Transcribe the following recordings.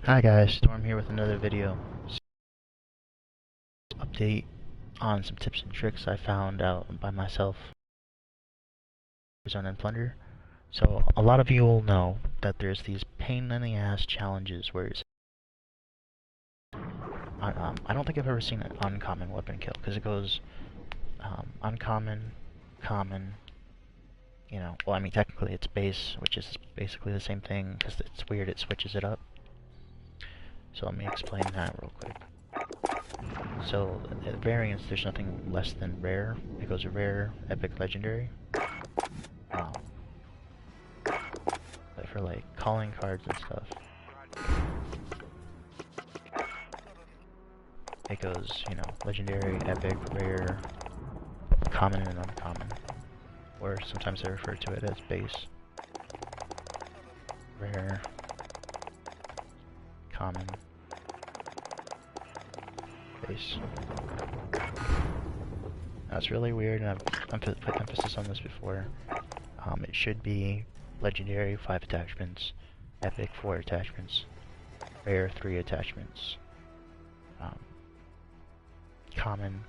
Hi guys, Storm here with another video. Update on some tips and tricks I found out by myself on Plunder. So a lot of you will know that there's these pain in the ass challenges where I don't think I've ever seen an uncommon weapon kill because it goes uncommon, common. Well, I mean technically it's base, which is basically the same thing because it's weird. It switches it up. So let me explain that real quick. So, at variance, there's nothing less than rare. It goes rare, epic, legendary. But for like calling cards and stuff, it goes, legendary, epic, rare, common, and uncommon. Or sometimes I refer to it as base. Rare, common, base. That's really weird, and I've put emphasis on this before. It should be legendary 5 attachments, epic 4 attachments, rare 3 attachments, common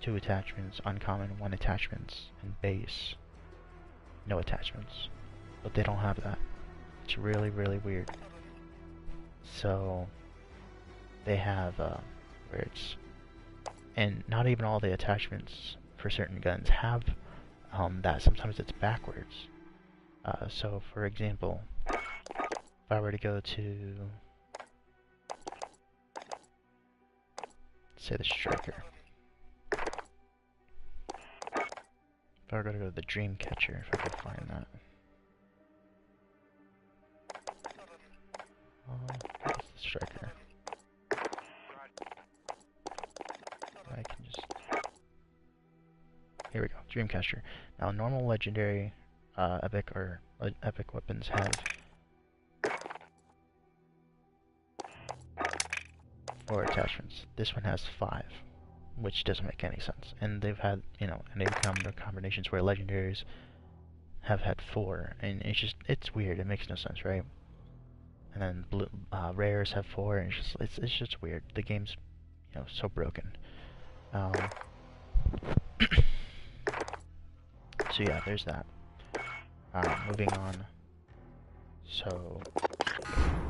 2 attachments, uncommon 1 attachments, and base no attachments. But they don't have that. It's really, really weird. So they have where it's, and not even all the attachments for certain guns have that. Sometimes it's backwards. So for example, if I were to go to, say, the striker, if I were to go to the dream catcher, if I could find that. What's the striker? I can just, here we go, Dreamcatcher. Now normal legendary epic or epic weapons have 4 attachments. This one has 5, which doesn't make any sense. And they've had, and they've come to combinations where legendaries have had 4, and it's weird. It makes no sense, right? And then rares have 4, and it's just weird. The game's, so broken. So yeah, there's that. Moving on. So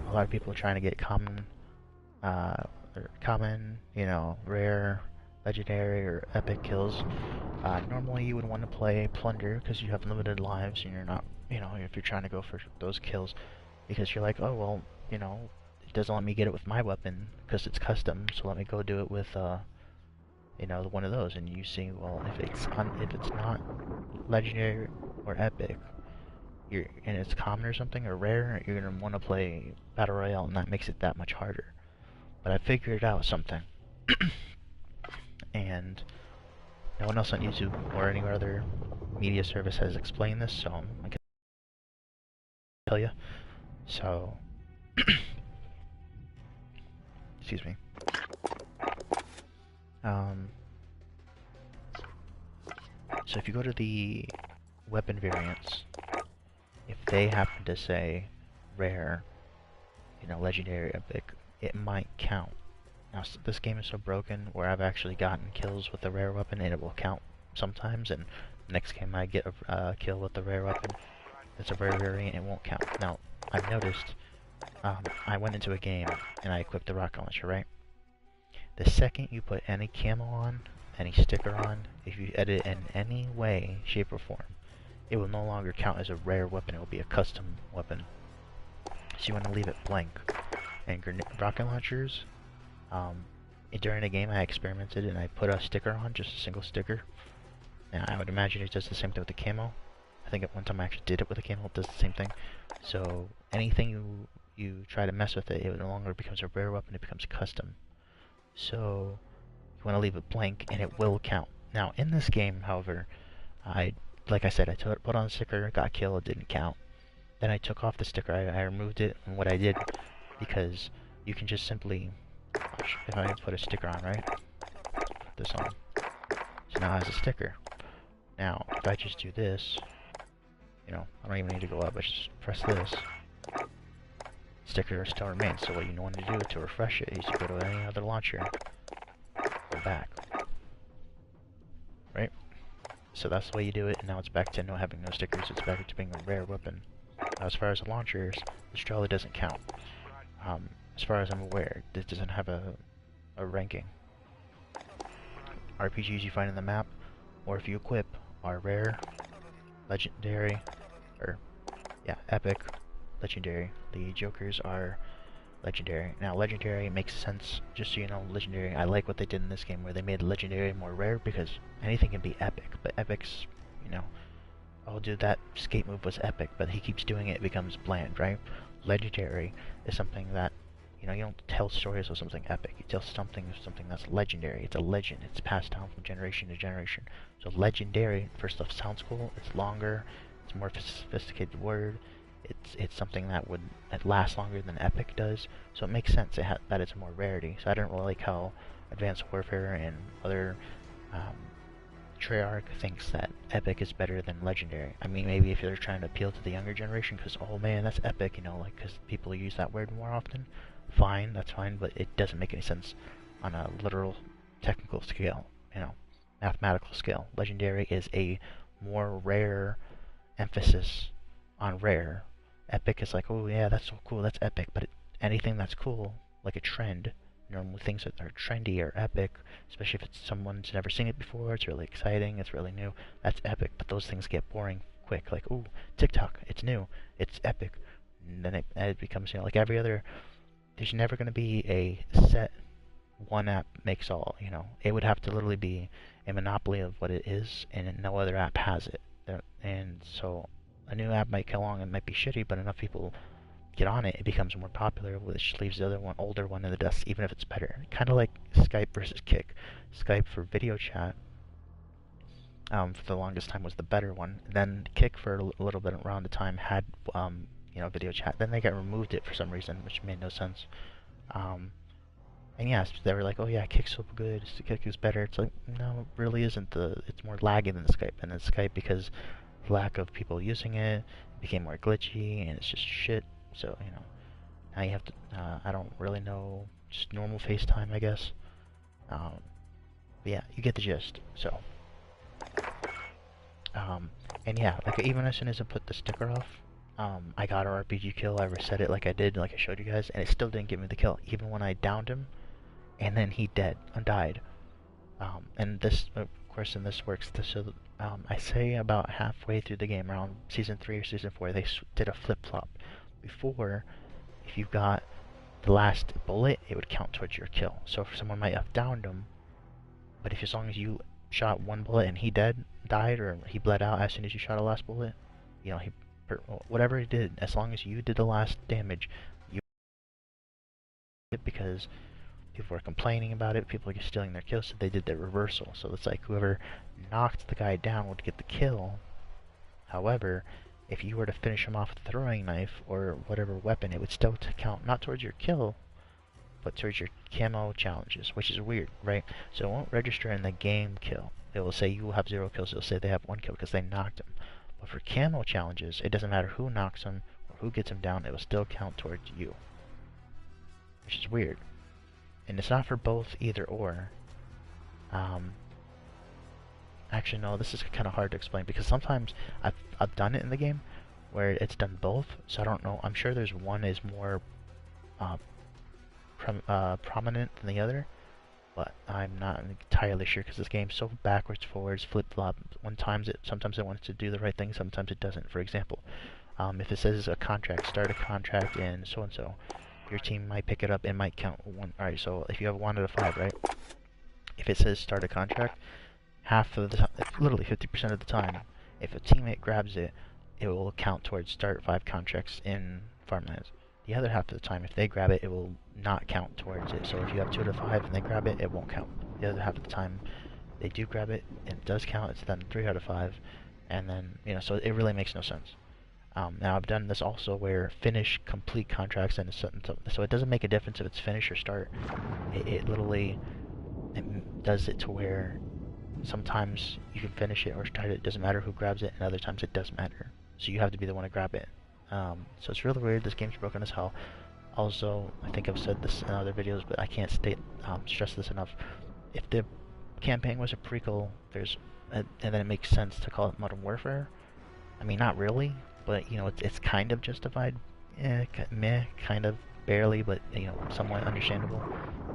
a lot of people are trying to get common, rare, legendary, or epic kills. Normally you would want to play Plunder because you have limited lives and you're not, if you're trying to go for those kills, because you're like, oh well, it doesn't let me get it with my weapon because it's custom, so let me go do it with one of those. And you see, well, if it's not legendary or epic, and it's common or something or rare, you're gonna want to play Battle Royale, and that makes it that much harder. But I figured out something, and no one else on YouTube or any other media service has explained this, so I can tell you. So, excuse me. So if you go to the weapon variants, if they happen to say rare, legendary, epic, it might count. Now this game is so broken where I've actually gotten kills with the rare weapon and it will count sometimes, and the next game I get a kill with the rare weapon, it's a rare variant, it won't count. Now I've noticed, I went into a game and I equipped the rocket launcher, right? The second you put any camo on, any sticker on, if you edit it in any way, shape, or form, it will no longer count as a rare weapon. It will be a custom weapon. So you want to leave it blank. And rocket launchers, during the game I experimented and I put a sticker on, just a single sticker. Now I would imagine it does the same thing with the camo. I think at one time I actually did it with the camo, it does the same thing. So anything you try to mess with it, it no longer becomes a rare weapon, it becomes custom. So you want to leave it blank and it will count. Now in this game, however, like I said, I put on a sticker, got killed, it didn't count. Then I took off the sticker, I removed it, and what I did, because you can just simply, if I put a sticker on, right? Put this on. So now it has a sticker. Now, if I just do this, I don't even need to go up, I just press this. sticker still remains. So what you want to do to refresh it is you go to any other launcher, go back, right? So that's the way you do it, and now it's back to having no stickers. It's back to being a rare weapon. Now, as far as the launchers, the Strela doesn't count. As far as I'm aware, this doesn't have a ranking. RPGs you find in the map, or if you equip, are rare, legendary, or yeah, epic, legendary. The Jokers are legendary. Now, legendary makes sense, just so you know, legendary, I like what they did in this game, where they made legendary more rare, because anything can be epic, but epic's, you know, oh dude, that skate move was epic, but he keeps doing it, it becomes bland, right? Legendary is something that, you know, you don't tell stories of something epic, you tell something that's legendary. It's a legend, it's passed down from generation to generation. So legendary, first off, sounds cool, it's longer, it's more sophisticated word, it's something that would last longer than epic does, so it makes sense that it's more rarity. So I don't really like how Advanced Warfare and other Treyarch thinks that epic is better than legendary. I mean, maybe if they're trying to appeal to the younger generation, because, oh man, that's epic, you know, like, because people use that word more often, fine, that's fine, but it doesn't make any sense on a literal technical scale, you know, mathematical scale. Legendary is a more rare emphasis on rare. Epic is like, oh yeah, that's so cool, that's epic, but anything that's cool, like a trend, normally things that are trendy are epic, especially if it's someone's never seen it before, it's really exciting, it's really new, that's epic, but those things get boring quick, like, ooh, TikTok, it's new, it's epic, and then it becomes, you know, like every other, there's never going to be a set one app makes all, you know, it would have to literally be a monopoly of what it is, and no other app has it, and so a new app might come along and might be shitty, but enough people get on it, it becomes more popular, which leaves the other one, older one in the dust, even if it's better. Kind of like Skype versus Kick. Skype for video chat, for the longest time was the better one. Then Kick for a little bit around the time had, you know, video chat. Then they got removed it for some reason, which made no sense. And yes, they were like, oh yeah, Kick's so good, Kick is better. It's like, no, it really isn't. It's more laggy than Skype, and then Skype, because lack of people using it, became more glitchy, and it's just shit. So, you know, now you have to, I don't really know, just normal FaceTime, I guess. But yeah, you get the gist, so. And yeah, like, even as soon as I put the sticker off, I got a RPG kill, I reset it like I did, like I showed you guys, and it still didn't give me the kill, even when I downed him, and then he died. And this, of course, and this works, so, I say about halfway through the game, around Season 3 or Season 4, they did a flip-flop. Before, if you got the last bullet, it would count towards your kill. So if someone might have downed him, but if as long as you shot one bullet and he died, or he bled out as soon as you shot a last bullet, you know, whatever he did, as long as you did the last damage, you did it, because people were complaining about it, people were stealing their kills, so they did the reversal. So it's like whoever knocked the guy down would get the kill. However, if you were to finish him off with a throwing knife or whatever weapon, it would still count not towards your kill, but towards your camo challenges, which is weird, right? So it won't register in the game kill. It will say you will have 0 kills. It will say they have 1 kill because they knocked him. But for camo challenges, it doesn't matter who knocks him or who gets him down, it will still count towards you, which is weird. And it's not for both, either or. Actually, no, this is kind of hard to explain, because sometimes I've done it in the game where it's done both, so I don't know. I'm sure there's one is more prominent than the other, but I'm not entirely sure, because this game's so backwards, forwards, flip-flop. Sometimes it wants to do the right thing, sometimes it doesn't. For example, if it says a contract, start a contract in so-and-so, your team might pick it up, it might count 1. Alright, so if you have 1 out of 5, right? If it says start a contract, half of the time, literally 50% of the time, if a teammate grabs it, it will count towards start 5 contracts in Farmlands. The other half of the time, if they grab it, it will not count towards it. So if you have 2 out of 5 and they grab it, it won't count. The other half of the time, they do grab it, it does count, it's then 3 out of 5, and then, you know, so it really makes no sense. Now I've done this also where finish complete contracts, and so it doesn't make a difference if it's finish or start. It literally does it to where sometimes you can finish it or start it, it doesn't matter who grabs it, and other times it does matter. So you have to be the one to grab it. So it's really weird, this game's broken as hell. Also, I think I've said this in other videos, but I can't stress this enough. If the campaign was a prequel, and then it makes sense to call it Modern Warfare. I mean, not really, but you know, it's kind of justified. Meh, kind of, barely, but you know, somewhat understandable.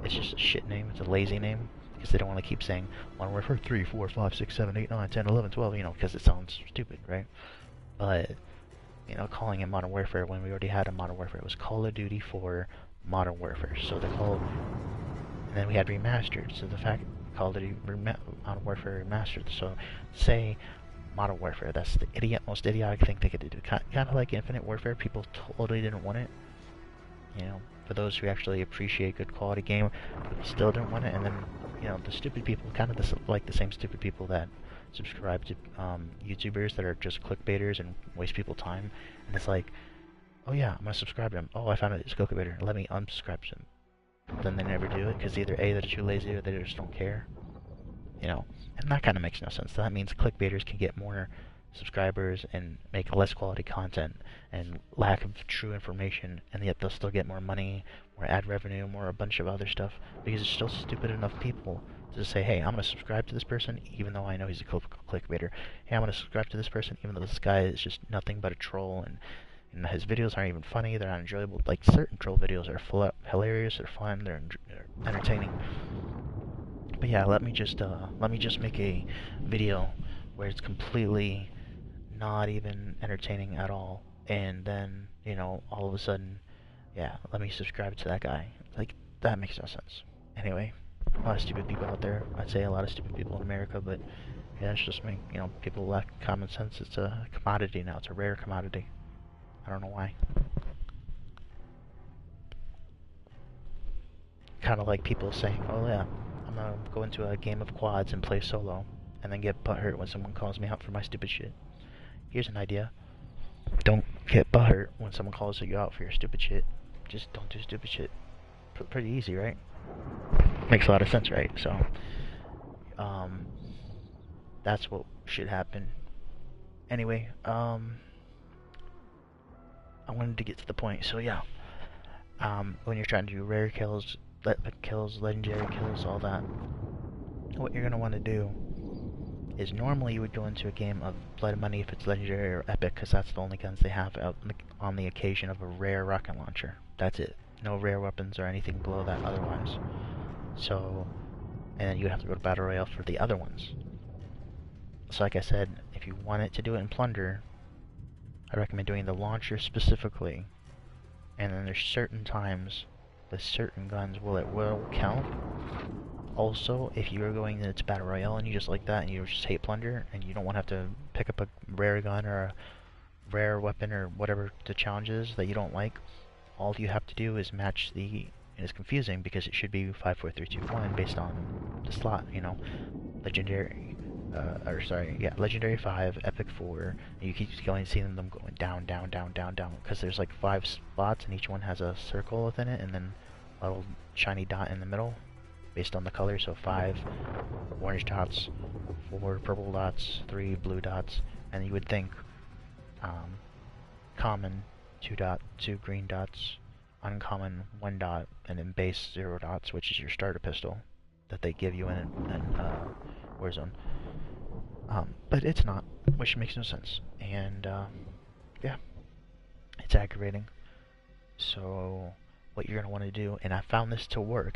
It's just a shit name. It's a lazy name because they don't want to keep saying Modern Warfare 3, 4, 5, 6, 7, 8, 9, 10, 11, 12. You know, because it sounds stupid, right? But you know, calling it Modern Warfare when we already had a Modern Warfare, it was Call of Duty for Modern Warfare. So they called, and then we had remastered. So the fact Call of Duty Modern Warfare remastered. So say Modern Warfare. That's the most idiotic thing they could do. Kind of like Infinite Warfare. People totally didn't want it. You know, for those who actually appreciate good quality game, people still didn't want it. And then, you know, the stupid people, kind of like the same stupid people that subscribe to YouTubers that are just clickbaiters and waste people's time. And it's like, oh yeah, I'm gonna subscribe to them. Oh, I found out it's a clickbaiter. Let me unsubscribe to them. Then they never do it because either A, they're too lazy, or they just don't care. You know, and that kind of makes no sense. That means clickbaiters can get more subscribers and make less quality content and lack of true information, and yet they'll still get more money, more ad revenue, more a bunch of other stuff, because there's still stupid enough people to say, hey, I'm going to subscribe to this person even though I know he's a clickbaiter. Hey, I'm going to subscribe to this person even though this guy is just nothing but a troll, and his videos aren't even funny, they're not enjoyable. Like, certain troll videos are hilarious, they're fun, they're entertaining. But yeah, let me just make a video where it's completely not even entertaining at all, and then, you know, all of a sudden, yeah, let me subscribe to that guy. Like, that makes no sense. Anyway, a lot of stupid people out there. I'd say a lot of stupid people in America, but yeah, it's just me. You know, people lack common sense. It's a commodity now. It's a rare commodity. I don't know why. Kind of like people saying, oh yeah, I'm gonna go into a game of quads and play solo, and then get butthurt when someone calls me out for my stupid shit. Here's an idea. Don't get butthurt when someone calls you out for your stupid shit. Just don't do stupid shit. Pretty easy, right? Makes a lot of sense, right? So, that's what should happen. Anyway, I wanted to get to the point. So yeah, when you're trying to do rare kills, legendary kills, all that, what you're gonna want to do is normally you would go into a game of Blood and Money if it's legendary or epic, because that's the only guns they have out on the occasion of a rare rocket launcher. That's it. No rare weapons or anything below that otherwise. So, and then you have to go to Battle Royale for the other ones. So like I said, if you wanted to do it in Plunder, I recommend doing the launcher specifically. And then there's certain times with certain guns it will count. Also, if you're going into Battle Royale and you just like that and you just hate Plunder and you don't want to have to pick up a rare gun or a rare weapon or whatever the challenge is that you don't like, all you have to do is match the... And it's confusing because it should be 5, 4, 3, 2, 1 based on the slot, you know. Legendary, Legendary 5, Epic 4, and you keep going seeing them going down, down, down, down, down, because there's like 5 spots and each one has a circle within it and then a little shiny dot in the middle based on the color. So 5 orange dots, 4 purple dots, 3 blue dots, and you would think common 2 green dots, uncommon 1 dot, and then base 0 dots, which is your starter pistol that they give you in Warzone. But it's not, which makes no sense. And yeah, it's aggravating. So what you're gonna want to do, and I found this to work.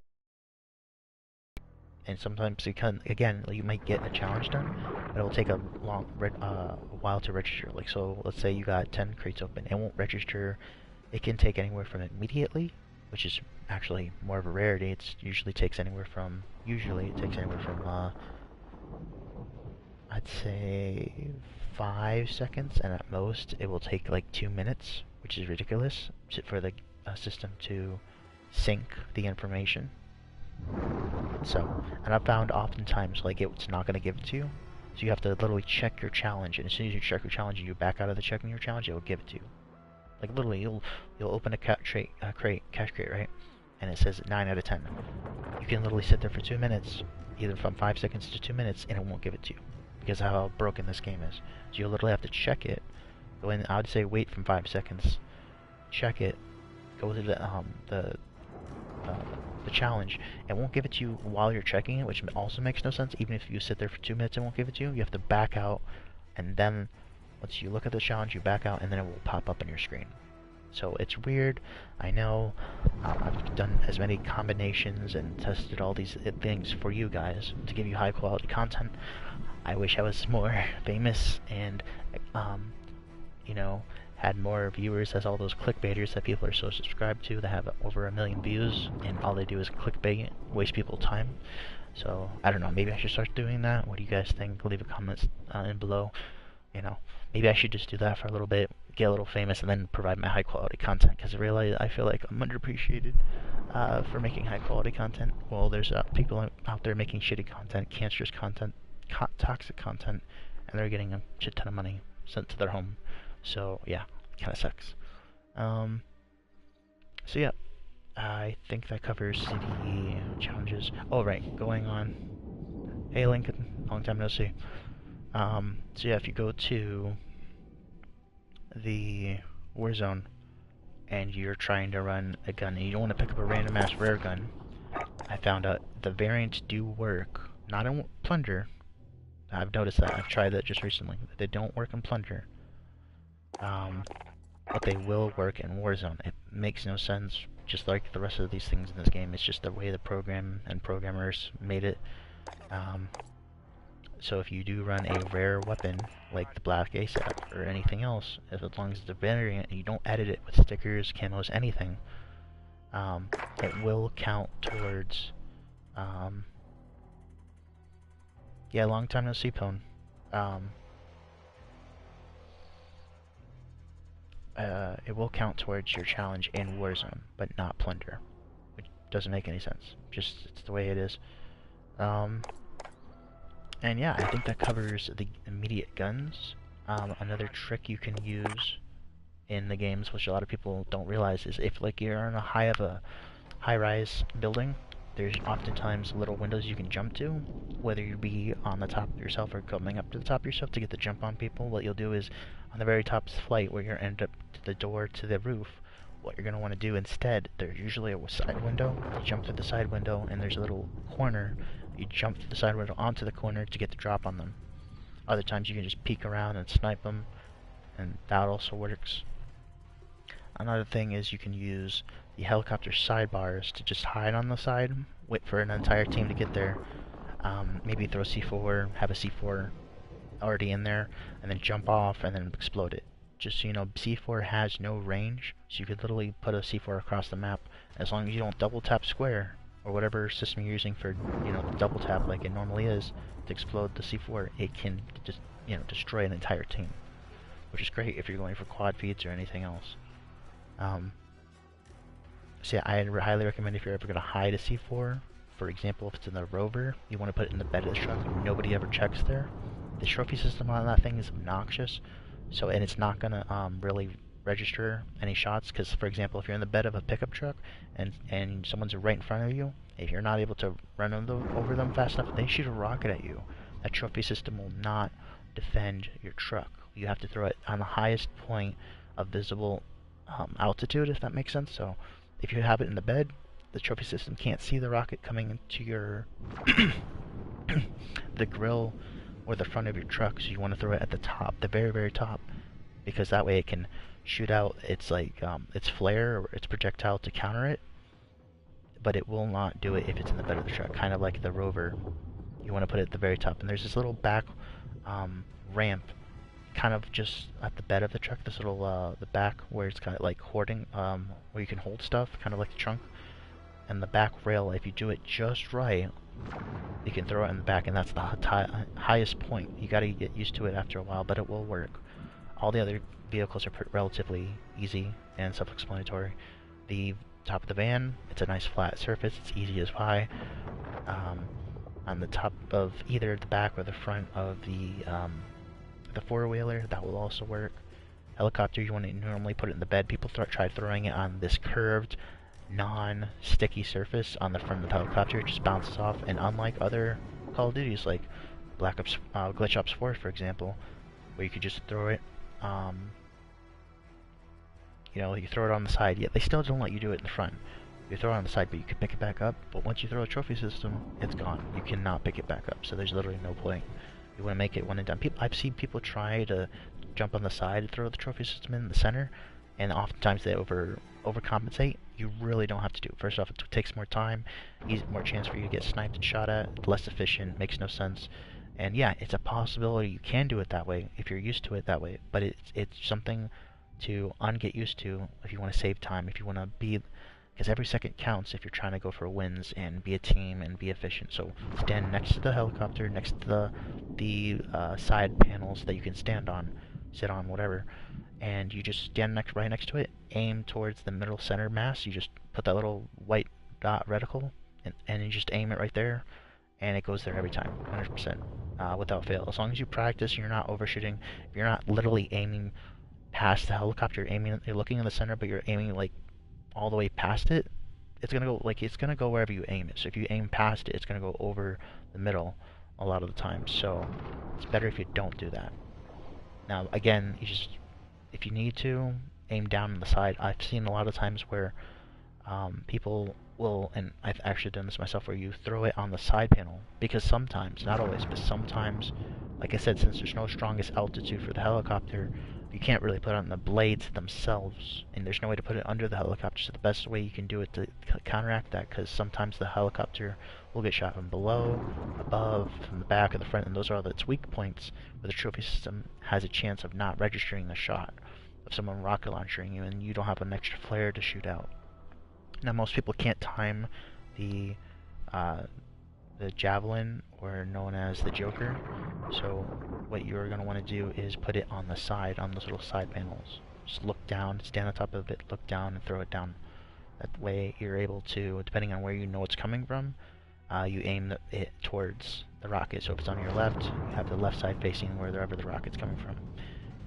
And sometimes you can, again, you might get a challenge done, but it'll take a while to register. Like, so let's say you got 10 crates open, it won't register. It can take anywhere from immediately, which is actually more of a rarity. It usually takes anywhere from I'd say 5 seconds, and at most it will take like 2 minutes, which is ridiculous for the system to sync the information. So, and I've found oftentimes like it's not going to give it to you, so you have to literally check your challenge, and as soon as you check your challenge and you back out of the checking your challenge, it will give it to you. Like literally, you'll open a cash crate, right? And it says 9 out of 10. You can literally sit there for 2 minutes, either from 5 seconds to 2 minutes, and it won't give it to you because of how broken this game is. So you literally have to check it. Go in. I would say wait from 5 seconds, check it, go to uh, the challenge, it won't give it to you while you're checking it, which also makes no sense. Even if you sit there for 2 minutes, it won't give it to you. You have to back out, and then once you look at the challenge, you back out, and then it will pop up on your screen. So it's weird, I know. I've done as many combinations and tested all these things for you guys to give you high quality content. I wish I was more famous and, you know, had more viewers as all those clickbaiters that people are so subscribed to that have over 1 million views, and all they do is clickbait, waste people's time. So, I don't know, maybe I should start doing that. What do you guys think? Leave a comment in below. You know, maybe I should just do that for a little bit, get a little famous, and then provide my high quality content, because really I feel like I'm underappreciated for making high quality content. Well, there's people out there making shitty content, cancerous content, toxic content, and they're getting a shit ton of money sent to their home. So yeah, kind of sucks. So yeah, I think that covers the challenges. Oh right, going on. Hey Lincoln, long time no see. So yeah, if you go to the Warzone and you're trying to run a gun and you don't want to pick up a random ass rare gun, I found out the variants do work. Not in Plunder. I've noticed that. I've tried that just recently. They don't work in Plunder. But they will work in Warzone. It makes no sense. Just like the rest of these things in this game, it's just the way the program and programmers made it. So if you do run a rare weapon, like the Black ASAP or anything else, as long as it's a variant and you don't edit it with stickers, camos, anything, it will count towards, yeah, long time no see, Pone. It will count towards your challenge in Warzone, but not Plunder, which doesn't make any sense. Just, it's the way it is. And yeah, I think that covers the immediate guns. Another trick you can use in the games, which a lot of people don't realize, is if like you're on a high-rise building, there's oftentimes little windows you can jump to, whether you be on the top of yourself or coming up to the top of yourself to get the jump on people. What you'll do is, on the very top flight where you're end up to the door to the roof, what you're going to want to do instead, there's usually a side window. You jump through the side window, and there's a little corner. You jump through the side window onto the corner to get the drop on them. Other times you can just peek around and snipe them, and that also works. Another thing is you can use the helicopter sidebars to just hide on the side, wait for an entire team to get there. Maybe throw C4, have a C4 already in there, and then jump off and then explode it. Just so you know, C4 has no range, so you could literally put a C4 across the map. As long as you don't double tap square, or whatever system you're using for, you know, double tap like it normally is, to explode the C4, it can just, you know, destroy an entire team. Which is great if you're going for quad feeds or anything else. So yeah, I highly recommend if you're ever going to hide a C4, for example, if it's in the rover, you want to put it in the bed of the truck, nobody ever checks there. The trophy system on that thing is obnoxious, so, and it's not going to really register any shots, because, for example, if you're in the bed of a pickup truck and someone's right in front of you, if you're not able to run over them fast enough, they shoot a rocket at you. That trophy system will not defend your truck. You have to throw it on the highest point of visible altitude, if that makes sense. So if you have it in the bed, the trophy system can't see the rocket coming into your the grill or the front of your truck, so you want to throw it at the top, the very, very top, because that way it can shoot out its like its flare or its projectile to counter it, but it will not do it if it's in the bed of the truck. Kind of like the rover, you want to put it at the very top, and there's this little back ramp, kind of just at the bed of the truck. This little the back where it's kind of like hoarding, where you can hold stuff, kind of like the trunk, and the back rail. If you do it just right, you can throw it in the back, and that's the highest point. You got to get used to it after a while, but it will work. All the other vehicles are relatively easy and self-explanatory. The top of the van, it's a nice flat surface, it's easy as pie. On the top of either the back or the front of the four-wheeler, that will also work. Helicopter, you want to normally put it in the bed. People try throwing it on this curved, non-sticky surface on the front of the helicopter. It just bounces off, and unlike other Call of Duties like Black Ops, Glitch Ops 4, for example, where you could just throw it, You know, you throw it on the side. Yeah, they still don't let you do it in the front. You throw it on the side, but you can pick it back up. But once you throw a trophy system, it's gone. You cannot pick it back up. So there's literally no point. You want to make it one and done. I've seen people try to jump on the side and throw the trophy system in the center, and oftentimes they overcompensate. You really don't have to do it. First off, it takes more time, more chance for you to get sniped and shot at, less efficient, makes no sense. And yeah, it's a possibility you can do it that way if you're used to it that way, but it's something to get used to if you want to save time, if you want to be, because every second counts if you're trying to go for wins and be a team and be efficient. So stand next to the helicopter, next to the side panels that you can stand on, sit on, whatever, and you just stand right next to it, aim towards the middle center mass. You just put that little white dot reticle, and you just aim it right there, and it goes there every time, 100%, without fail. As long as you practice, you're not overshooting. If you're not literally aiming past the helicopter, you're looking in the center, but you're aiming like all the way past it, it's gonna go wherever you aim it. So if you aim past it, it's gonna go over the middle a lot of the time. So it's better if you don't do that. Now again, if you need to, aim down on the side. I've seen a lot of times where people will, and I've actually done this myself, where you throw it on the side panel, because sometimes, not always, but sometimes, like I said, since there's no strongest altitude for the helicopter, you can't really put it on the blades themselves, and there's no way to put it under the helicopter. So the best way you can do it to counteract that, because sometimes the helicopter will get shot from below, above, from the back, or the front, and those are all its weak points, where the trophy system has a chance of not registering the shot of someone rocket launching you, and you don't have an extra flare to shoot out. Now most people can't time the javelin, or known as the Joker, so what you're going to want to do is put it on the side, on those little side panels. Just look down, stand on top of it, look down, and throw it down. That way you're able to, depending on where you know it's coming from, you aim it towards the rocket. So if it's on your left, you have the left side facing wherever the rocket's coming from.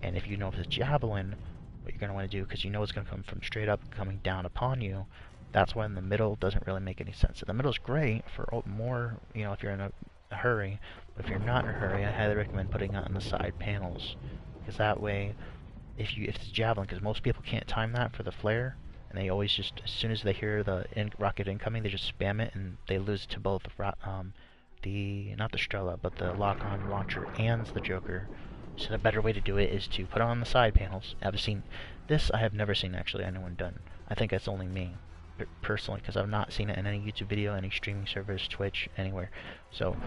And if you know if it's a javelin, what you're going to want to do, because you know it's going to come from straight up, coming down upon you, that's when the middle doesn't really make any sense. So the middle's great for more, you know, if you're in a hurry, but if you're not in a hurry, I highly recommend putting it on the side panels, because that way, if it's javelin, because most people can't time that for the flare, and they always just, as soon as they hear the rocket incoming, they just spam it, and they lose to both not the Strela, but the lock-on launcher and the Joker. So the better way to do it is to put it on the side panels. I have never seen actually anyone done. I think that's only me, personally, because I've not seen it in any YouTube video, any streaming service, Twitch, anywhere. So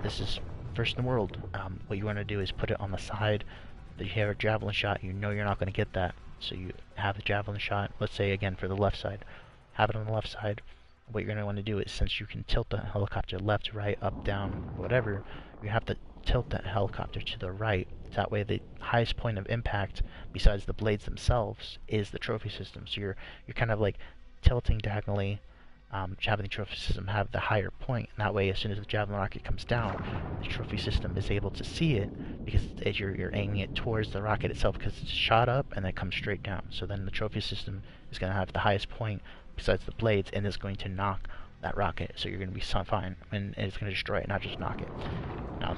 this is first in the world. What you want to do is put it on the side. If you have a javelin shot, you know you're not going to get that. So you have the javelin shot, let's say again for the left side. Have it on the left side. What you're going to want to do is, since you can tilt the helicopter left, right, up, down, whatever, you have to tilt that helicopter to the right. That way the highest point of impact, besides the blades themselves, is the trophy system. So you're kind of like tilting diagonally, having the trophy system have the higher point. And that way, as soon as the javelin rocket comes down, the trophy system is able to see it, because as you're aiming it towards the rocket itself, because it's shot up and then comes straight down. So then the trophy system is going to have the highest point besides the blades, and it's going to knock that rocket. So you're going to be fine, and it's going to destroy it, not just knock it. Now,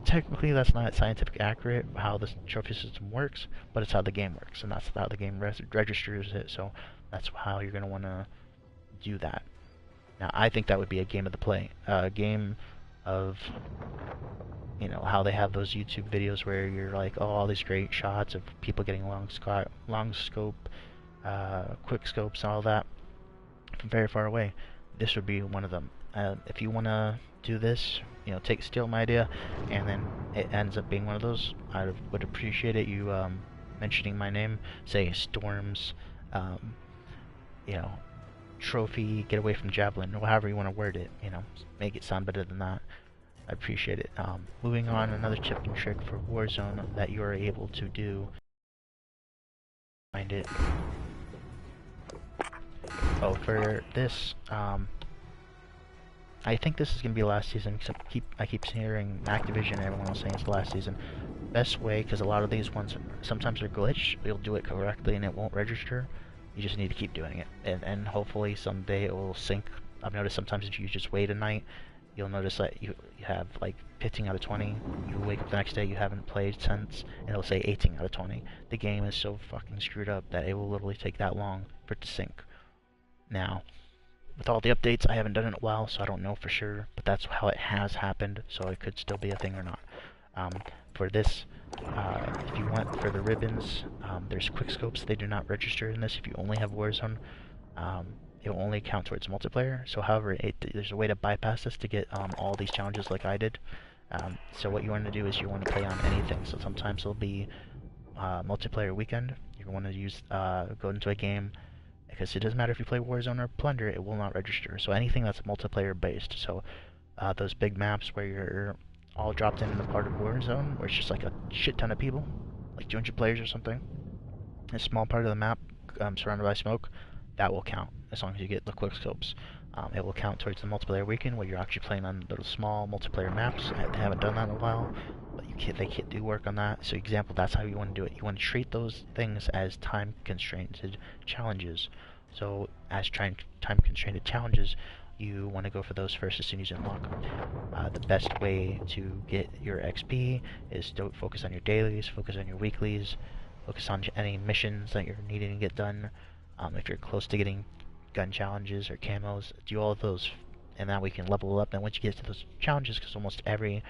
technically that's not scientific accurate how this trophy system works, but it's how the game works, and that's how the game registers it. So that's how you're going to want to do that. Now I think that would be a game of the play, a game of, you know, how they have those YouTube videos where you're like, oh, all these great shots of people getting long scope, quick scopes, and all that from very far away. This would be one of them. If you want to do this, you know, steal my idea, and then it ends up being one of those, I would appreciate it. You mentioning my name, say Storms, you know, trophy, get away from javelin, or however you want to word it. You know, make it sound better than that. I appreciate it. Moving on, another tip and trick for Warzone that you are able to do. Find it. Oh, for this, I think this is gonna be last season, because I keep hearing Activision and everyone else saying it's the last season. Best way, because a lot of these ones sometimes are glitch. You'll do it correctly and it won't register. You just need to keep doing it, and hopefully someday it will sync. I've noticed sometimes if you just wait a night, you'll notice that you have like 15 out of 20. You wake up the next day, you haven't played since, and it'll say 18 out of 20. The game is so fucking screwed up that it will literally take that long for it to sync. Now, with all the updates, I haven't done it in a while, so I don't know for sure, but that's how it has happened, so it could still be a thing or not. For this, if you want for the ribbons, there's quick scopes. They do not register in this if you only have Warzone. It will only count towards multiplayer. So however, there's a way to bypass this to get all these challenges like I did. So what you want to do is you want to play on anything. So sometimes it'll be multiplayer weekend. You want to use go into a game, because it doesn't matter if you play Warzone or Plunder, it will not register. So anything that's multiplayer based. So those big maps where you're all dropped in the part of Warzone, where it's just like a shit ton of people, like 200 players or something, a small part of the map surrounded by smoke, that will count as long as you get the quick scopes. It will count towards the multiplayer weekend where you're actually playing on little small multiplayer maps. They haven't done that in a while, but they can't do work on that. So example, that's how you want to do it. You want to treat those things as time constrained challenges. So as time constrained challenges, you want to go for those first as soon as you unlock them. The best way to get your XP is to focus on your dailies, focus on your weeklies, focus on any missions that you're needing to get done. If you're close to getting gun challenges or camos, do all of those, and that way you can level up. And once you get to those challenges, because almost every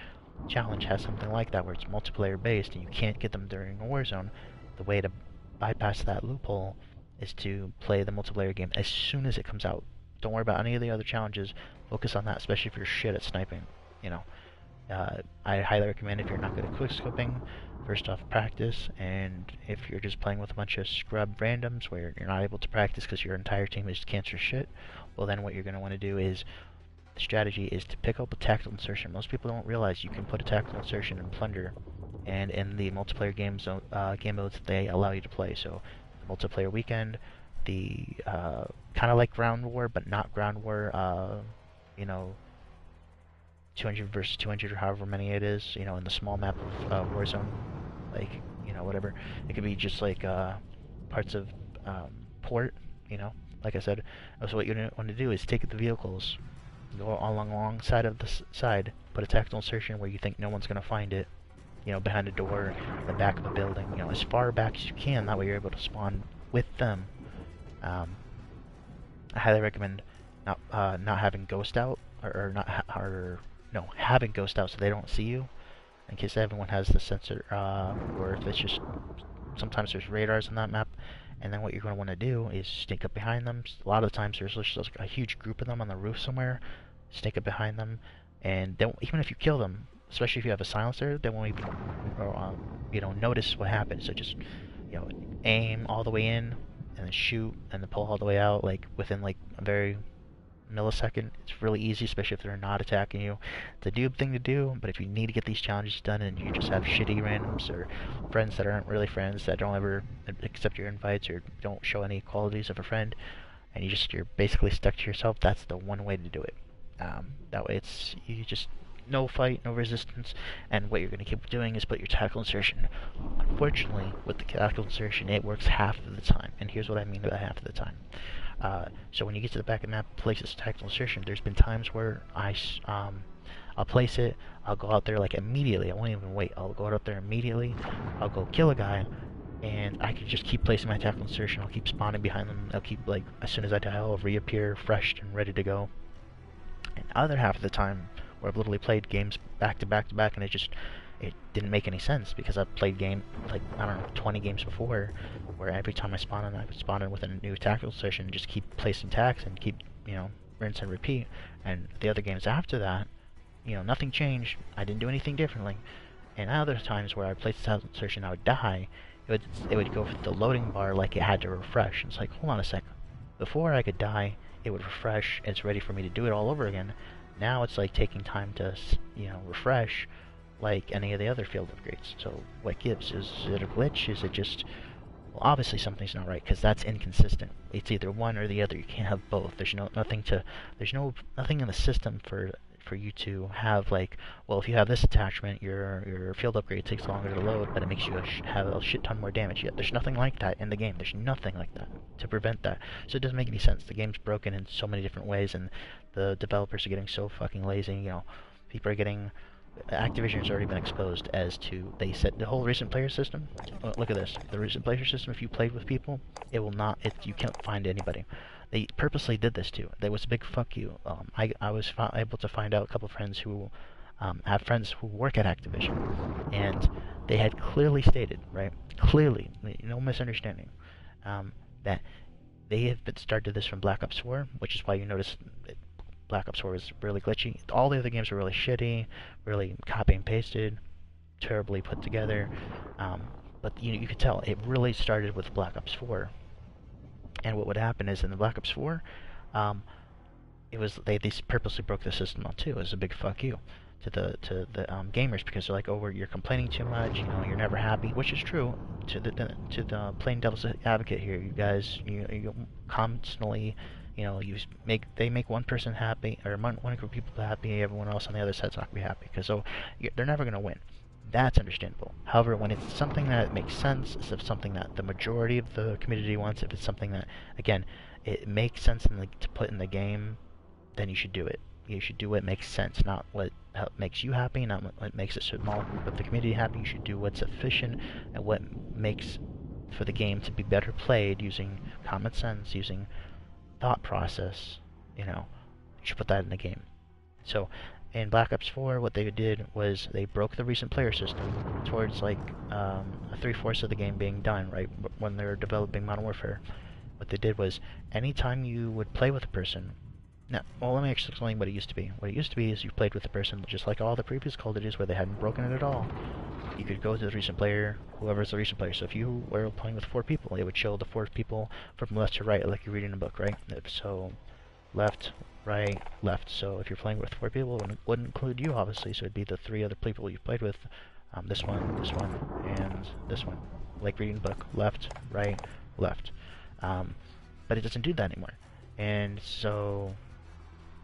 challenge has something like that where it's multiplayer based and you can't get them during a Warzone, the way to bypass that loophole is to play the multiplayer game as soon as it comes out. Don't worry about any of the other challenges. Focus on that, especially if you're shit at sniping. You know, I highly recommend, if you're not good at quickscoping, first off, practice. And if you're just playing with a bunch of scrub randoms where you're not able to practice because your entire team is cancer shit, well then what you're going to want to do is, the strategy is to pick up a tactical insertion. Most people don't realize you can put a tactical insertion in Plunder and in the multiplayer game modes that they allow you to play. So the multiplayer weekend, the kind of like ground war, but not ground war. You know, 200 versus 200 or however many it is. You know, in the small map of Warzone, like, you know, whatever. It could be just like parts of port. You know, like I said. So what you want to do is take the vehicles, go alongside of the side, put a tactical insertion where you think no one's gonna find it. You know, behind a door, the back of a building. You know, as far back as you can. That way you're able to spawn with them. I highly recommend not having ghost out, having ghost out so they don't see you, in case everyone has the sensor, or if it's just, sometimes there's radars on that map, and then what you're going to want to do is sneak up behind them. A lot of the times there's just like a huge group of them on the roof somewhere. Sneak up behind them, and even if you kill them, especially if you have a silencer, they won't even notice what happened. So just, aim all the way in, and then shoot, and then pull all the way out, like within like a very millisecond. It's really easy, especially if they're not attacking you. It's a noob thing to do, but if you need to get these challenges done and you just have shitty randoms or friends that aren't really friends, that don't ever accept your invites or don't show any qualities of a friend, and you're basically stuck to yourself, that's the one way to do it. That way you just no fight, no resistance, and what you're going to keep doing is put your tactical insertion. Unfortunately, with the tactical insertion, it works half of the time, and here's what I mean by half of the time. So when you get to the back of the map, place this tactical insertion. There's been times where I'll place it, I'll go out there like immediately, I won't even wait, I'll go out there immediately, I'll go kill a guy, and I can just keep placing my tactical insertion, I'll keep spawning behind them, I'll keep, like, as soon as I die, I'll reappear fresh and ready to go. And the other half of the time, where I've literally played games back to back to back, and it didn't make any sense, because I've played 20 games before, where every time I would spawn in with a new tactical session and just keep placing tacs and keep, rinse and repeat. And the other games after that, nothing changed, I didn't do anything differently. And other times where I placed the tactical insertion, I would die, it would go for the loading bar like it had to refresh. And it's like, hold on a second. Before I could die, it would refresh, it's ready for me to do it all over again. Now it's like taking time to, refresh, like any of the other field upgrades. So what gives? Is it a glitch? Is it just... Well, obviously something's not right, because that's inconsistent. It's either one or the other. You can't have both. There's nothing in the system for for you to have like, well, if you have this attachment, your field upgrade takes longer to load, but it makes you have a shit ton more damage. Yet there's nothing like that in the game. There's nothing like that to prevent that. So it doesn't make any sense. The game's broken in so many different ways, and the developers are getting so fucking lazy. You know, people are getting. Activision's already been exposed as to they set the whole recent player system. Look at this. The recent player system. If you played with people, it will not. You can't find anybody. They purposely did this too. There was a big fuck you. I was able to find out a couple of friends who have friends who work at Activision, and they had clearly stated, right? Clearly, no misunderstanding, that they have started this from Black Ops 4, which is why you notice Black Ops 4 was really glitchy. All the other games were really shitty, really copy and pasted, terribly put together. But you could tell it really started with Black Ops 4. And what would happen is in the Black Ops 4, it was they purposely broke the system up too. It was a big fuck you to the gamers, because they're like, oh, you're complaining too much. You know, you're never happy, which is true. To the plain devil's advocate here, you guys, you constantly. You know, they make one person happy, or one group of people happy, everyone else on the other side's not going to be happy, because they're never going to win. That's understandable. However, when it's something that makes sense, if it's something that the majority of the community wants, if it's something that, again, it makes sense to put in the game, then you should do it. You should do what makes sense, not what makes you happy, not what makes a small group of the community happy. You should do what's efficient and what makes for the game to be better played using common sense, using thought process. You know, you should put that in the game. So in Black Ops 4, what they did was they broke the recent player system towards like 3/4 of the game being done, right, when they were developing Modern Warfare. What they did was, anytime you would play with a person, now, well, let me actually explain what it used to be. What it used to be is you played with a person just like all the previous Call of Duties where they hadn't broken it at all. You could go to the recent player, whoever's the recent player. So if you were playing with 4 people, it would show the 4 people from left to right, like you're reading a book, right? So left, right, left. So if you're playing with 4 people, it wouldn't include you, obviously. So it'd be the 3 other people you played with. This one, and this one. Like reading a book, left, right, left. But it doesn't do that anymore. And so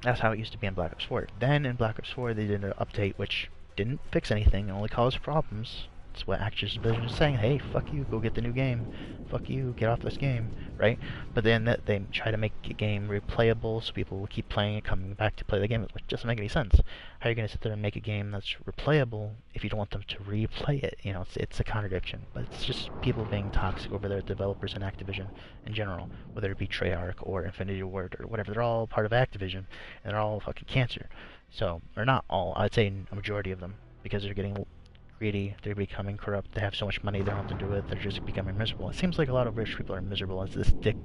that's how it used to be in Black Ops 4. Then in Black Ops 4, they did an update which didn't fix anything, only caused problems. It's what Activision is saying, hey, fuck you, go get the new game. Fuck you, get off this game, right? But then they try to make a game replayable so people will keep playing it, coming back to play the game, which doesn't make any sense. How are you going to sit there and make a game that's replayable if you don't want them to replay it? You know, it's a contradiction. But it's just people being toxic over there, developers and Activision in general, whether it be Treyarch or Infinity Ward or whatever. They're all part of Activision, and they're all fucking cancer. So, or not all, I'd say a majority of them, because they're getting greedy, they're becoming corrupt, they have so much money they don't have to do it, they're just becoming miserable. It seems like a lot of rich people are miserable. It's this dick,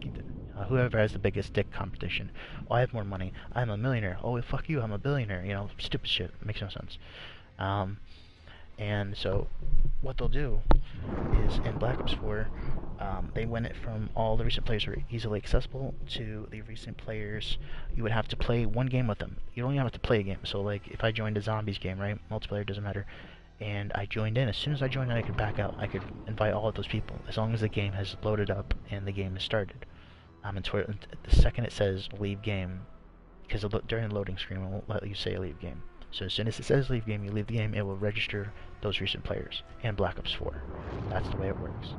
whoever has the biggest dick competition. Oh, I have more money, I'm a millionaire. Oh, fuck you, I'm a billionaire. You know, stupid shit, it makes no sense. And so, what they'll do is, in Black Ops 4, they went it from all the recent players were easily accessible to the recent players. You would have to play one game with them. You don't even have to play a game. So, like, if I joined a zombies game, right, multiplayer, doesn't matter, and I joined in, as soon as I joined in, I could back out. I could invite all of those people, as long as the game has loaded up and the game has started. And the second it says leave game, because during the loading screen, it won't let you say leave game. So as soon as it says leave game, you leave the game, it will register those recent players and Black Ops 4. That's the way it works.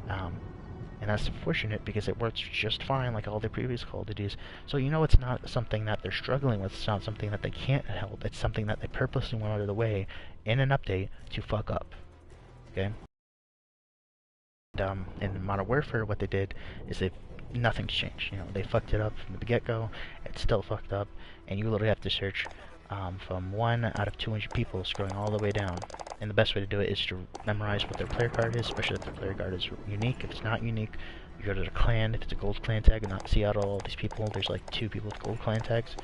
And that's unfortunate because it works just fine like all the previous Call of Duties. So you know it's not something that they're struggling with, it's not something that they can't help, it's something that they purposely went out of the way in an update to fuck up. Okay? In Modern Warfare, what they did is nothing's changed. You know, they fucked it up from the get-go, it's still fucked up, and you literally have to search from 1 out of 200 people, scrolling all the way down. And the best way to do it is to memorize what their player card is, especially if their player card is unique. If it's not unique, you go to their clan. If it's a gold clan tag, and not see out all these people, there's like 2 people with gold clan tags.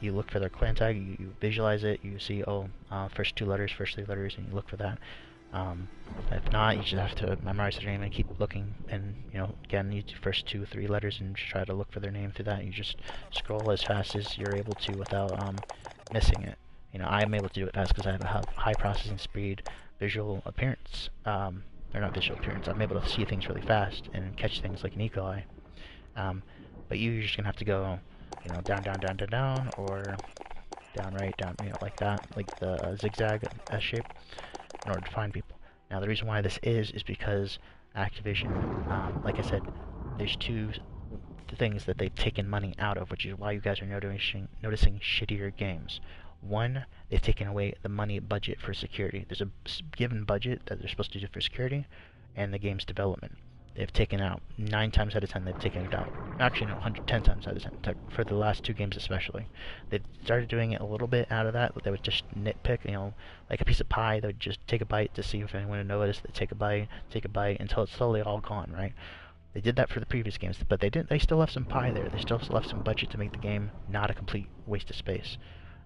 You look for their clan tag, you visualize it, you see, first 2 letters, first 3 letters, and you look for that. If not, you just have to memorize their name and keep looking, and you know, again, you do first 2, 3 letters and try to look for their name through that. You just scroll as fast as you're able to without missing it. You know, I'm able to do it fast because I have a high processing speed, visual appearance, or not visual appearance, I'm able to see things really fast and catch things like an eagle eye. But you're just gonna have to go, you know, down, or down right, down, like that, like the zigzag S shape, in order to find people. Now, the reason why this is because Activision, like I said, there's two things that they've taken money out of, which is why you guys are noticing shittier games. One, they've taken away the money budget for security. There's a given budget that they're supposed to do for security and the game's development. They've taken out 9 times out of 10. They've taken it out. Actually, no, 110 times out of 10 for the last 2 games especially. They started doing it a little bit out of that. But they would just nitpick, like a piece of pie. They would just take a bite to see if anyone would notice. They take a bite until it's slowly all gone, right? They did that for the previous games, but they didn't. They still left some pie there. They still left some budget to make the game not a complete waste of space.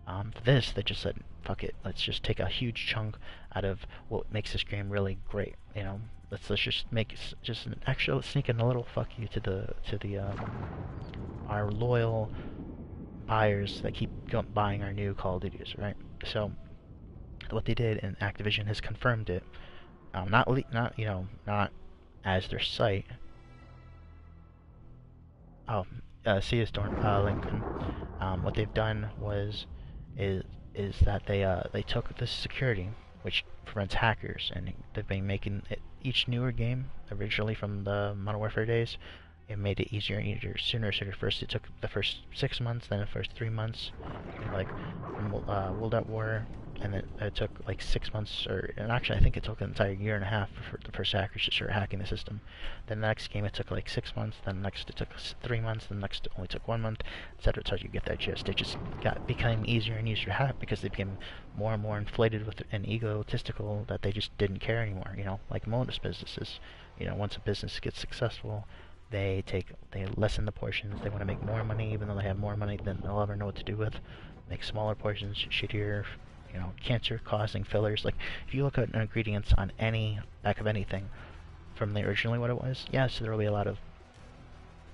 For this, they just said, "Fuck it. Let's just take a huge chunk out of what makes this game really great." Let's just make just an extra sneak in a little fuck you to the our loyal buyers that keep buying our new Call of Duties, right? So what they did, and Activision has confirmed it, not as their site. Oh, see you, Storm, Lincoln. What they've done is that they took the security, which prevents hackers, and they've been making it, each newer game, originally from the Modern Warfare days, it made it easier and easier, sooner and sooner. First, it took the first 6 months, then the first 3 months, like World at War, and then it took like 6 months, and actually I think it took an entire year and a half for the first hackers to start hacking the system. Then the next game it took like 6 months, then the next it took 3 months, then the next it only took 1 month, etc. So you get that gist. It just became easier and easier to hack because they became more and more inflated with and egotistical that they just didn't care anymore. Like most businesses, once a business gets successful, they lessen the portions. They want to make more money, even though they have more money than they'll ever know what to do with. Make smaller portions, shittier, cancer-causing fillers. Like, if you look at ingredients on any back of anything from originally what it was, yes, there will be a lot of,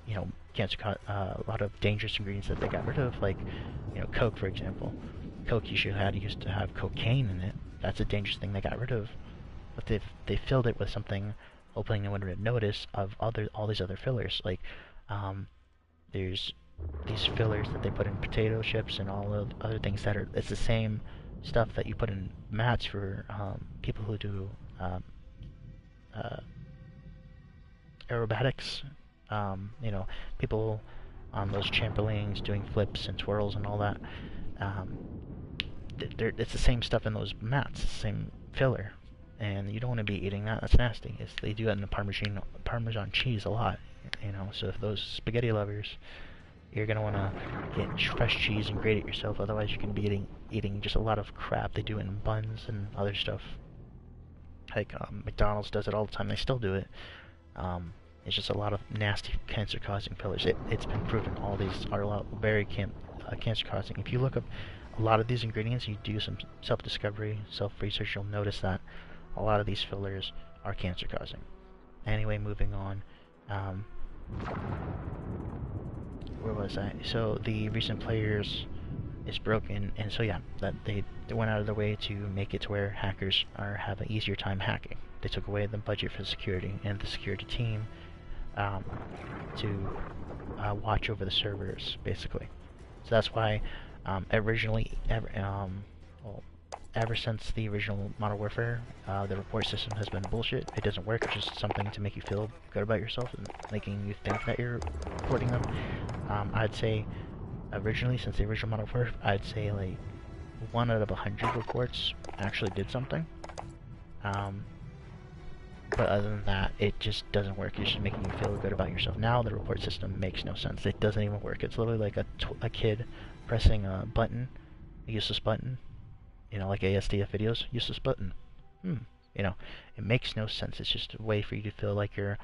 a lot of dangerous ingredients that they got rid of, like, Coke, for example. Coke used to have cocaine in it. That's a dangerous thing they got rid of. But they filled it with something, hoping no one would notice, of all these other fillers. Like, there's these fillers that they put in potato chips and all of other things it's the same stuff that you put in mats for people who do aerobatics. People on those trampolines doing flips and twirls and all that. It's the same stuff in those mats, the same filler. And you don't want to be eating that. That's nasty. They do that in the Parmesan cheese a lot. So if those spaghetti lovers, you're going to want to get fresh cheese and grate it yourself. Otherwise, you can be eating just a lot of crap. They do it in buns and other stuff. Like McDonald's does it all the time. They still do it. It's just a lot of nasty cancer-causing fillers. It's been proven all these are very cancer-causing. If you look up a lot of these ingredients, you do some self-discovery, self-research, you'll notice that a lot of these fillers are cancer-causing. Anyway, moving on. Where was I? So the recent players is broken, and so yeah, that they went out of their way to make it to where hackers have an easier time hacking. They took away the budget for security and the security team to watch over the servers, basically. So that's why ever since the original Modern Warfare, the report system has been bullshit. It doesn't work. It's just something to make you feel good about yourself and making you think that you're reporting them. I'd say, originally, since the original Modern Warfare, I'd say like 1 out of 100 reports actually did something. But other than that, it just doesn't work. It's just making you feel good about yourself. Now the report system makes no sense. It doesn't even work. It's literally like a kid pressing a button, a useless button. Like ASDF videos, useless button. It makes no sense. It's just a way for you to feel like you're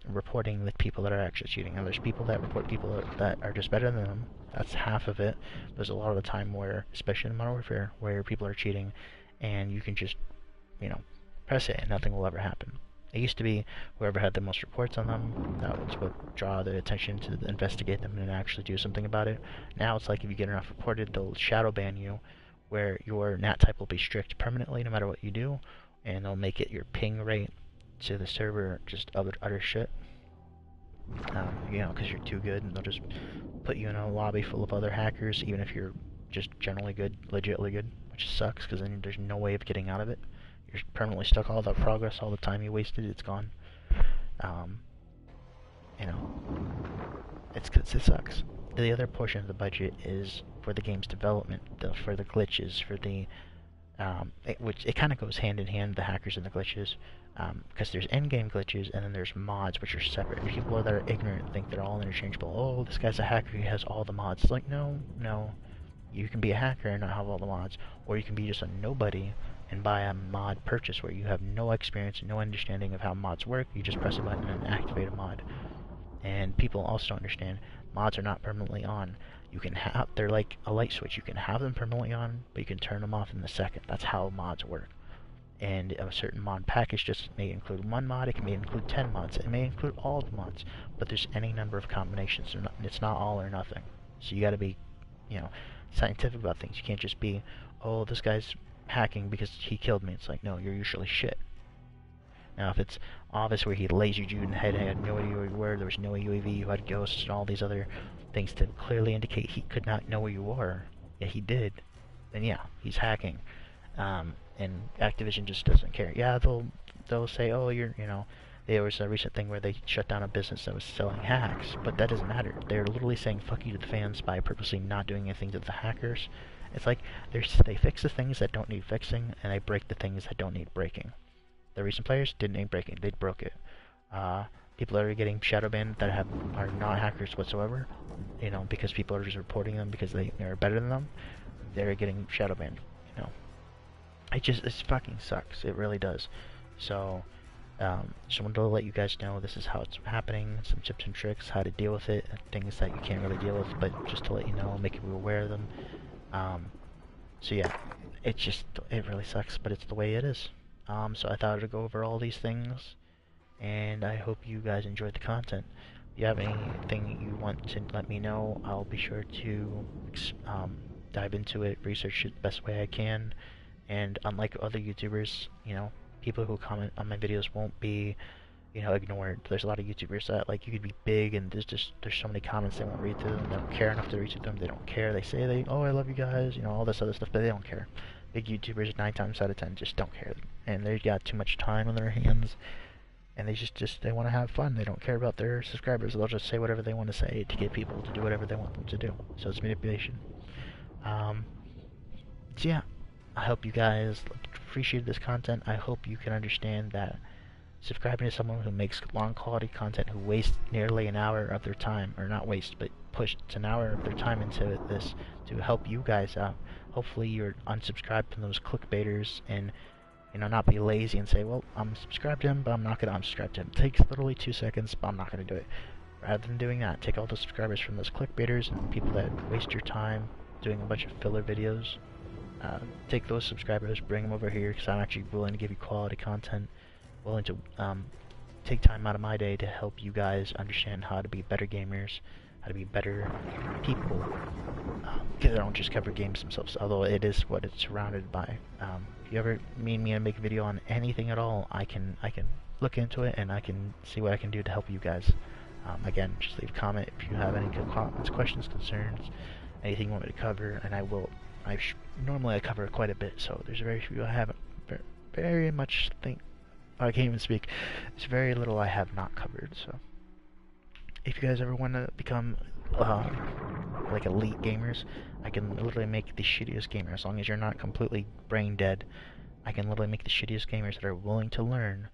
reporting the people that are actually cheating. And there's people that report people that are just better than them. That's half of it. There's a lot of the time where, especially in Modern Warfare, where people are cheating, and you can just, press it and nothing will ever happen. It used to be whoever had the most reports on them, that was what draw the attention to investigate them and actually do something about it. Now it's like if you get enough reported, they'll shadow ban you, where your NAT type will be strict permanently no matter what you do, and they'll make it your ping rate to the server just utter shit. Because you're too good, and they'll just put you in a lobby full of other hackers, even if you're just generally good, legitly good, which sucks because then there's no way of getting out of it. You're permanently stuck. All that progress, all the time you wasted, it's gone. Um, you know, it sucks. The other portion of the budget is for the game's development, for the glitches, for the which it kind of goes hand in hand, the hackers and the glitches, because there's in-game glitches and then there's mods which are separate. People that are ignorant think they're all interchangeable. Oh, this guy's a hacker, he has all the mods. It's like, no, no. You can be a hacker and not have all the mods, or you can be just a nobody and buy a mod purchase where you have no experience, no understanding of how mods work. You just press a button and activate a mod. And people also don't understand mods are not permanently on. You can have, they're like a light switch. You can have them permanently on, but you can turn them off in a second. That's how mods work. And a certain mod package just may include one mod, it may include 10 mods, it may include all the mods, but there's any number of combinations. It's not all or nothing. So you gotta be, scientific about things. You can't just be, oh, this guy's hacking because he killed me. It's like, no, you're usually shit. Now, if it's obvious where he lasered you in the head and had no idea where you were, there was no UAV, you had ghosts, and all these other things to clearly indicate he could not know where you were, yet he did, then yeah, he's hacking. And Activision just doesn't care. Yeah, they'll say, oh, there was a recent thing where they shut down a business that was selling hacks, but that doesn't matter. They're literally saying fuck you to the fans by purposely not doing anything to the hackers. It's like they fix the things that don't need fixing, and they break the things that don't need breaking. The recent players didn't need breaking; they broke it. People that are getting shadow banned that are not hackers whatsoever, because people are just reporting them because they're better than them. They're getting shadow banned. It fucking sucks. It really does. So, just wanted to let you guys know this is how it's happening. Some tips and tricks, how to deal with it, things that you can't really deal with, but just to let you know, make you aware of them. So yeah, it really sucks, but it's the way it is. So I thought I'd go over all these things, and I hope you guys enjoyed the content. If you have anything you want to let me know, I'll be sure to dive into it, research it the best way I can, and unlike other YouTubers, people who comment on my videos won't be, ignored. There's a lot of YouTubers that, like, you could be big, and there's so many comments they won't read through them, they don't care enough to read through them, they don't care, they say oh, I love you guys, all this other stuff, but they don't care. Big YouTubers, 9 times out of 10, just don't care, and they've got too much time on their hands, and they want to have fun. They don't care about their subscribers. They'll just say whatever they want to say to get people to do whatever they want them to do. So it's manipulation. So yeah, I hope you guys appreciate this content. I hope you can understand that subscribing to someone who makes long quality content, who wastes nearly an hour of their time, or not waste, but push an hour of their time into this to help you guys out. Hopefully you're unsubscribed from those clickbaiters and not be lazy and say, well, I'm subscribed to him, but I'm not going to unsubscribe to him. It takes literally 2 seconds, but I'm not going to do it. Rather than doing that, take all the subscribers from those clickbaiters and people that waste your time doing a bunch of filler videos. Take those subscribers, bring them over here, because I'm actually willing to give you quality content, willing to take time out of my day to help you guys understand how to be better gamers, how to be better people, because I don't just cover games themselves, although it is what it's surrounded by. If you ever need me to make a video on anything at all, I can look into it, and I can see what I can do to help you guys. Again, just leave a comment if you have any comments, questions, concerns, anything you want me to cover, and I will. Normally I cover quite a bit, so there's very few I haven't, very much think, I can't even speak, there's very little I have not covered, so if you guys ever want to become like elite gamers, I can literally make the shittiest gamer. As long as you're not completely brain dead, I can literally make the shittiest gamers that are willing to learn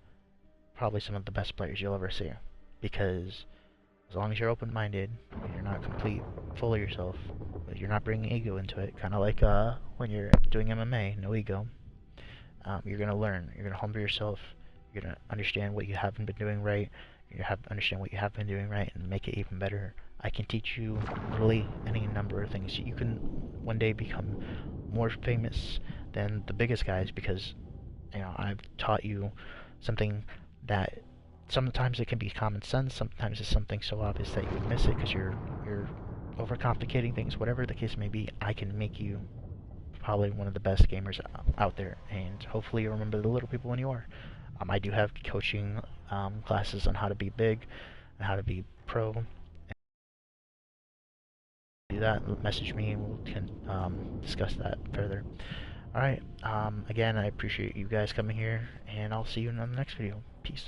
probably some of the best players you'll ever see. Because as long as you're open-minded, you're not complete full of yourself, but you're not bringing ego into it, kind of like when you're doing MMA, no ego, you're going to learn, you're going to humble yourself, you're going to understand what you haven't been doing right, understand what you have been doing right and make it even better. I can teach you literally any number of things. You can one day become more famous than the biggest guys because I've taught you something that sometimes it can be common sense, sometimes it's something so obvious that you would miss it because you're overcomplicating things. Whatever the case may be, I can make you probably one of the best gamers out there, and hopefully you'll remember the little people when you are. I do have coaching classes on how to be big and how to be pro, do that, message me and we'll can discuss that further. Alright, again, I appreciate you guys coming here, and I'll see you in the next video. Peace.